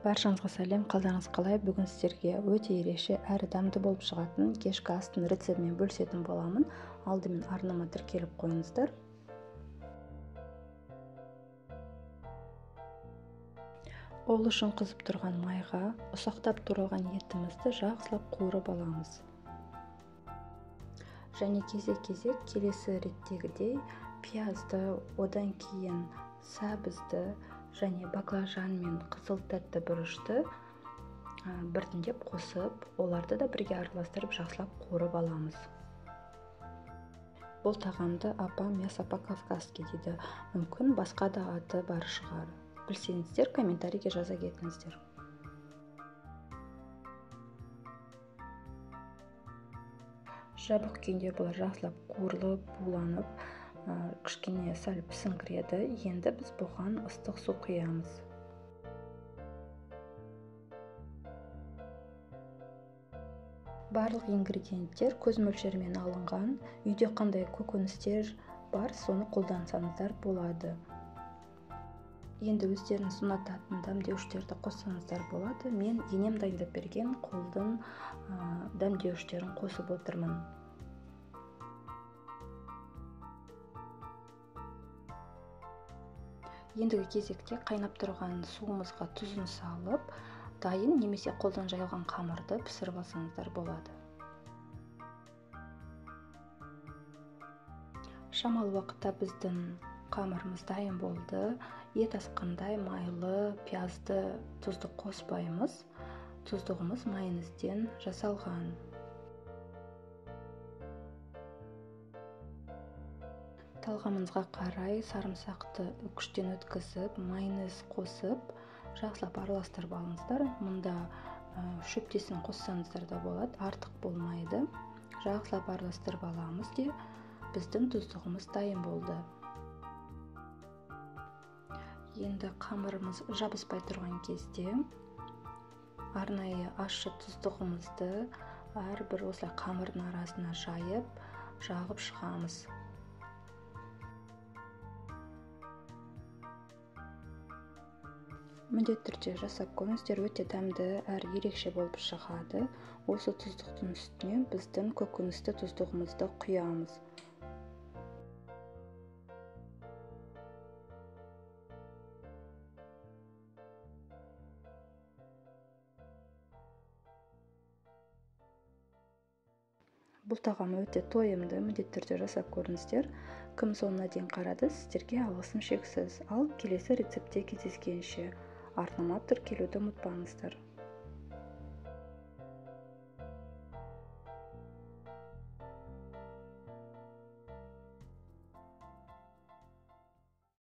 Баршаңызға сәлем, қалдарыңыз қалай? Бүгін сіздерге өте ерекше әрі дәмді болып шығатын кешкі астың рецептімен бөлісетін боламын. Алдымен арнама тіркеліп қойыңыздар. Ол үшін қызып тұрған майға ұсақтап туралған етімізді жақсылап қуырып аламыз. Және кезек-кезек келесі реттегідей пиязды, одан кейін сәбізді және баклажан мен қызыл тәтті бұрышты біртіндеп қосып, оларды да бірге араластырып жақсылап қуырып аламыз. Бұл тағамды апам мясо по-кавказски дейді. Мүмкін басқа да аты бар шығар. Білсеңіздер, комментарийге жаза кетіңіздер. Жабық күйінде бұлар жақсылап қуырылып, буланып, кішкене сәл пісіңкіреді. Енді біз бұған ыстық су құямыз. Барлық ингредиенттер көз мөлшерімен алынған. Үйде қандай көкөністер бар, соны қолдансаңыздар болады. Енді өздеріңіз ұнататын дәмдеуіштерді қоссаңыздар болады. Мен енем дайындап берген қолдың дәмдеуіштерін қосып отырмын. Ендігі кезекте қайнап тұрған суымызға тұзын салып, дайын немесе қолдан жайылған қамырды пісіріп алсаңыздар болады. Шамалы уақытта біздің қамырымыз дайын болды. Ет асқандай майлы, пиязды, тұзды қоспаймыз. Тұздығымыз майонезден жасалған. Талғамыңызға қарай сарымсақты күштен өткізіп, майонез қосып, жақсылап араластырып алыңыздар. Мұнда шөптесін қоссаңыздар да болады, артық болмайды. Жақсылап араластырып аламыз де, біздің тұздығымыз дайын болды. Енді қамырымыз жабыспай тұрған кезде арнайы ащы тұздығымызды әрбір осылай қамырдың арасына жайып, жағып шығамыз. Міндетті түрде жасап көріңіздер, өте дәмді әрі ерекше болып шығады. Осы тұздықтың үстіне біздің көкөністі тұздығымызды құямыз. Бұл тағам өте тойымды, міндетті түрде жасап көріңіздер. Кім соңына дейін қарады, сіздерге алғысым шексіз. Ал келесі рецептте кездескенше арнама тіркелуді ұмытпаңыздар.